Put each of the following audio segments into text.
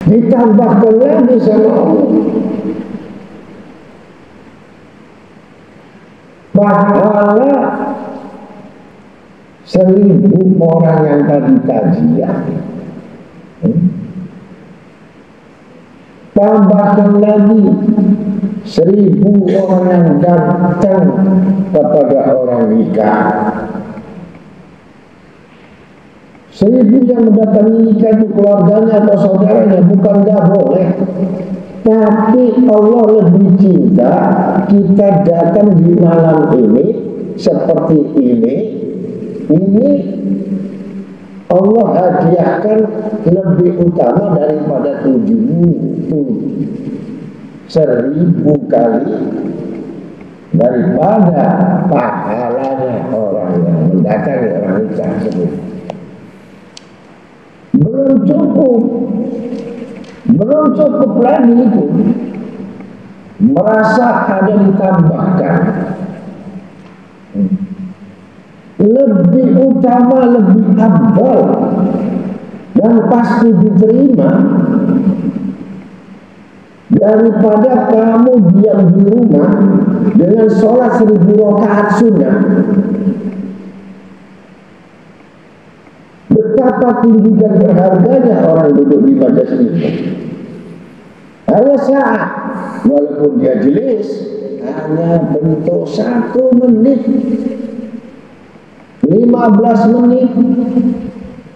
ditambahkan lagi sama Allah. Pahala 1000 orang yang tadi kajian, tambahkan lagi 1000 orang yang datang kepada orang nikah. 1000 yang mendatangi nikah itu keluarganya atau saudaranya, bukan gak boleh. Tapi Allah lebih cinta kita datang di malam ini seperti ini Allah hadiahkan lebih utama daripada 1000 kali daripada pahalanya orang yang mendatangi orang nikah tersebut. Belum cukup lagi itu, merasa ada ditambahkan lebih utama, lebih afdal dan pasti diterima daripada kamu diam di rumah dengan sholat 1000 rakaat sunnah. Betapa tinggi dan berharganya orang duduk di majelis itu. Hanya saat, walaupun dia jelis, hanya bentuk 1 menit, 15 menit,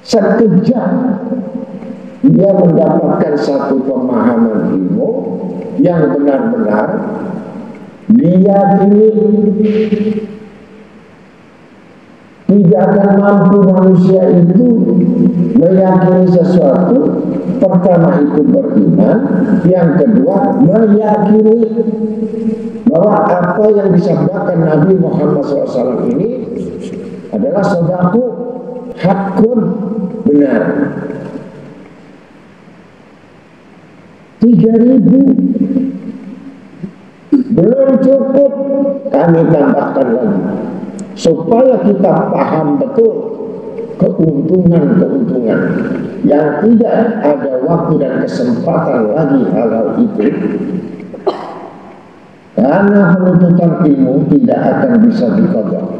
sekejap, dia mendapatkan satu pemahaman ilmu yang benar-benar diyakini. Tidak akan mampu manusia itu meyakini sesuatu. Pertama itu beriman, yang kedua meyakini bahwa apa yang disabdakan Nabi Muhammad SAW ini adalah sadaku hakun, benar. 3000 belum cukup, kami tambahkan lagi supaya kita paham betul keuntungan-keuntungan yang tidak ada waktu dan kesempatan lagi hal-hal itu, karena penuntutan ilmu tidak akan bisa dikodok.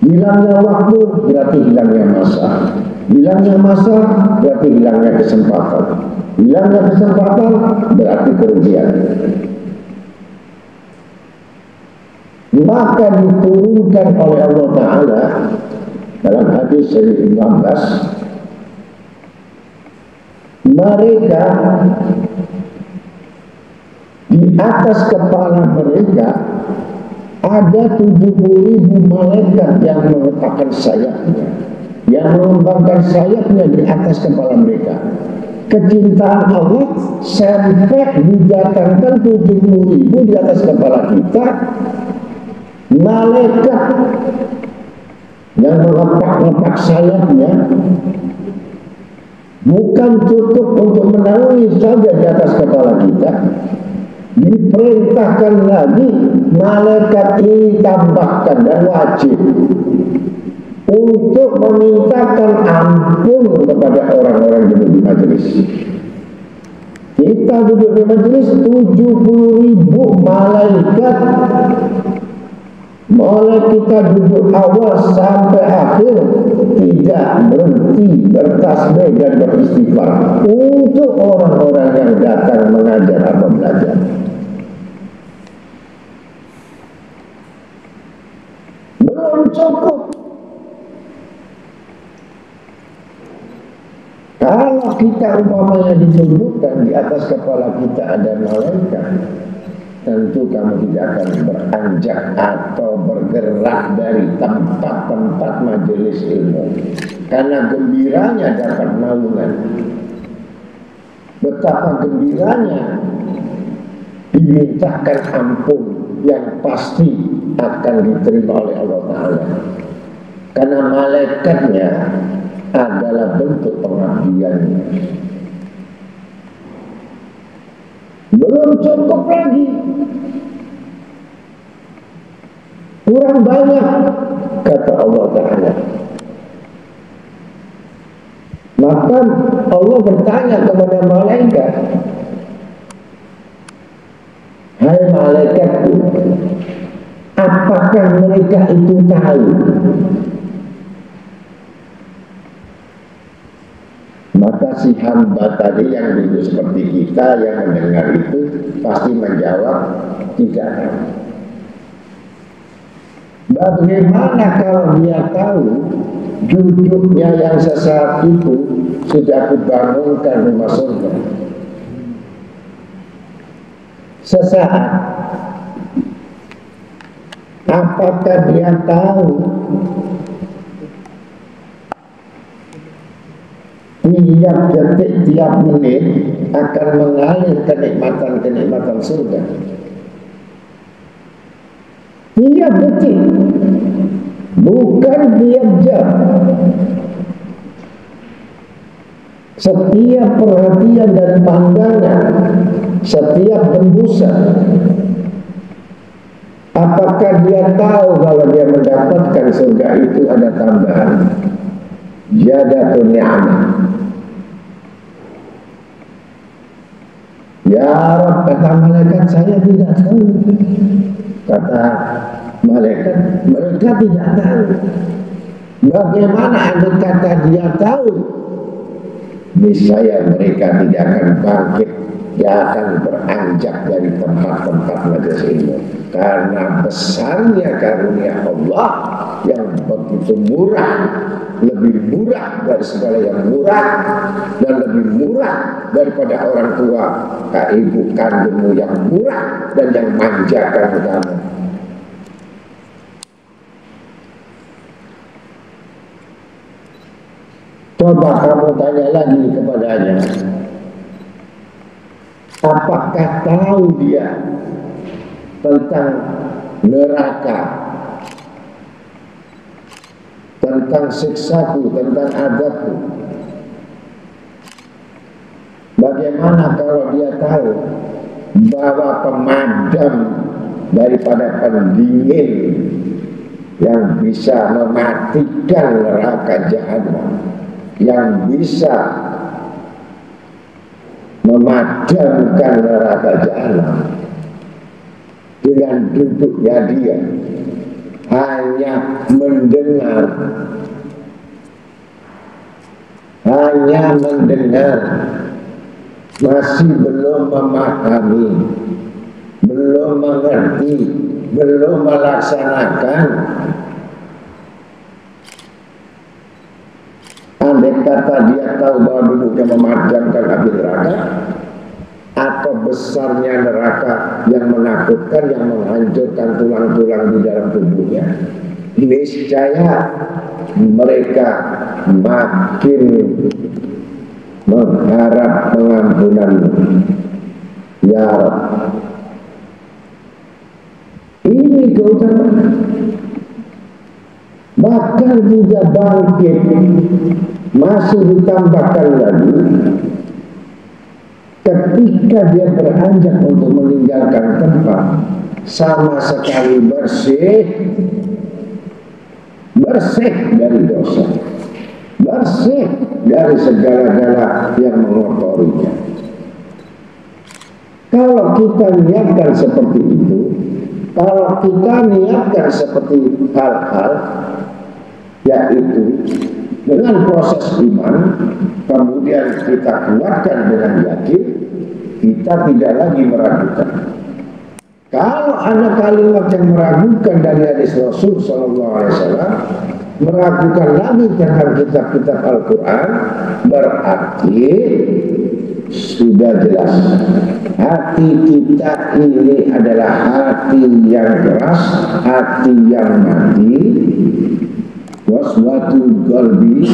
Hilangnya waktu berarti hilangnya masa, hilangnya masa berarti hilangnya kesempatan, hilangnya kesempatan berarti kerugian. Maka diturunkan oleh Allah Ta'ala dalam hadis dari 15, mereka di atas kepala mereka ada 70.000 malaikat yang meletakkan sayapnya, yang mengembangkan sayapnya di atas kepala mereka. Kecintaan Allah sampai didatangkan 70.000 di atas kepala kita, malaikat yang melepak-lepak sayapnya. Bukan cukup untuk menaungi saja di atas kepala kita, diperintahkan lagi malaikat ini tambahkan dan wajib untuk memintakan ampun kepada orang-orang duduk di majelis. Kita duduk di majelis 70.000 malaikat, mulai kita duduk awal sampai akhir tidak berhenti bertasbih dan beristighfar untuk orang-orang yang datang mengajar atau belajar. Belum cukup. Kalau kita umpamanya ditunjukkan di atas kepala kita ada malaikat, tentu kamu tidak akan beranjak atau bergerak dari tempat-tempat majelis ilmu, karena gembiranya dapat naungan. Betapa gembiranya dimintakan ampun yang pasti akan diterima oleh Allah Ta'ala, karena malaikatnya adalah bentuk pengabdiannya. Belum cukup lagi, kurang banyak, kata Allah Ta'ala. Bahkan Allah bertanya kepada malaikat, hai malaikatku, apakah mereka itu tahu? Maka si hamba tadi yang dulu seperti kita yang mendengar itu pasti menjawab tidak tahu. Bagaimana kalau dia tahu duduknya yang sesaat itu sudah kubangunkan rumah surga? Sesaat. Apakah dia tahu tiap detik, tiap menit akan mengalir kenikmatan-kenikmatan surga? Tiap detik, bukan tiap jam. Setiap perhatian dan pandangan, setiap hembusan. Apakah dia tahu kalau dia mendapatkan surga itu ada tambahan jadatun ni'mah? Ya Rabb, kata malaikat, saya tidak tahu. Kata malaikat, mereka tidak tahu. Bagaimana andai kata dia tahu? Niscaya mereka tidak akan bangkit, dia akan beranjak dari tempat-tempat majelis ilmu. Karena besarnya karunia Allah yang begitu murah, lebih murah dari segala yang murah, dan lebih murah daripada orang tua, ibu kandungmu yang murah dan yang manjakan kamu. Coba kamu tanya lagi kepadanya, apakah tahu dia tentang neraka, tentang siksaku, tentang azabku? Bagaimana kalau dia tahu bahwa pemadam daripada pendingin yang bisa mematikan neraka jahanam, yang bisa memadamkan neraka jahanam, dengan duduknya dia hanya mendengar, masih belum memahami, belum mengerti, belum melaksanakan. Andai kata dia tahu bahwa duduknya memadamkan api neraka, atau besarnya neraka yang menakutkan, yang menghancurkan tulang-tulang di dalam tubuhnya, niscaya mereka makin mengharap pengampunanmu. Ya Rabb, ini keutamaan. Bahkan tidak bangkit, masih ditambahkan lagi ketika dia beranjak untuk meninggalkan tempat, sama sekali bersih dari dosa, bersih dari segala-gala yang mengotorinya. Kalau kita niatkan seperti itu, kalau kita niatkan seperti hal-hal, yaitu dengan proses iman, kemudian kita kuatkan dengan yakin, kita tidak lagi meragukan. Kalau ada kalimat yang meragukan dari hadis Rasul SAW, meragukan lagi tentang kitab-kitab Al-Quran, berarti sudah jelas hati kita ini adalah hati yang keras, hati yang mati, waswatul qalbi,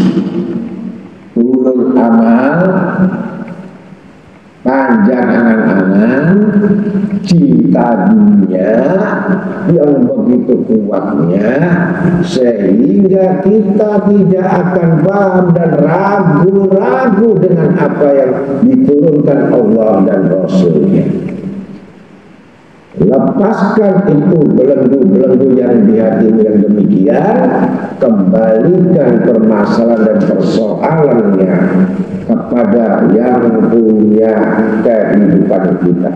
ulul amal, panjang angan-angan, cinta dunia yang begitu kuatnya, sehingga kita tidak akan paham dan ragu-ragu dengan apa yang diturunkan Allah dan Rasulnya. lepaskan itu belenggu-belenggu yang di hatimu yang demikian, kembalikan permasalahan dan persoalannya kepada yang punya kehidupan kita.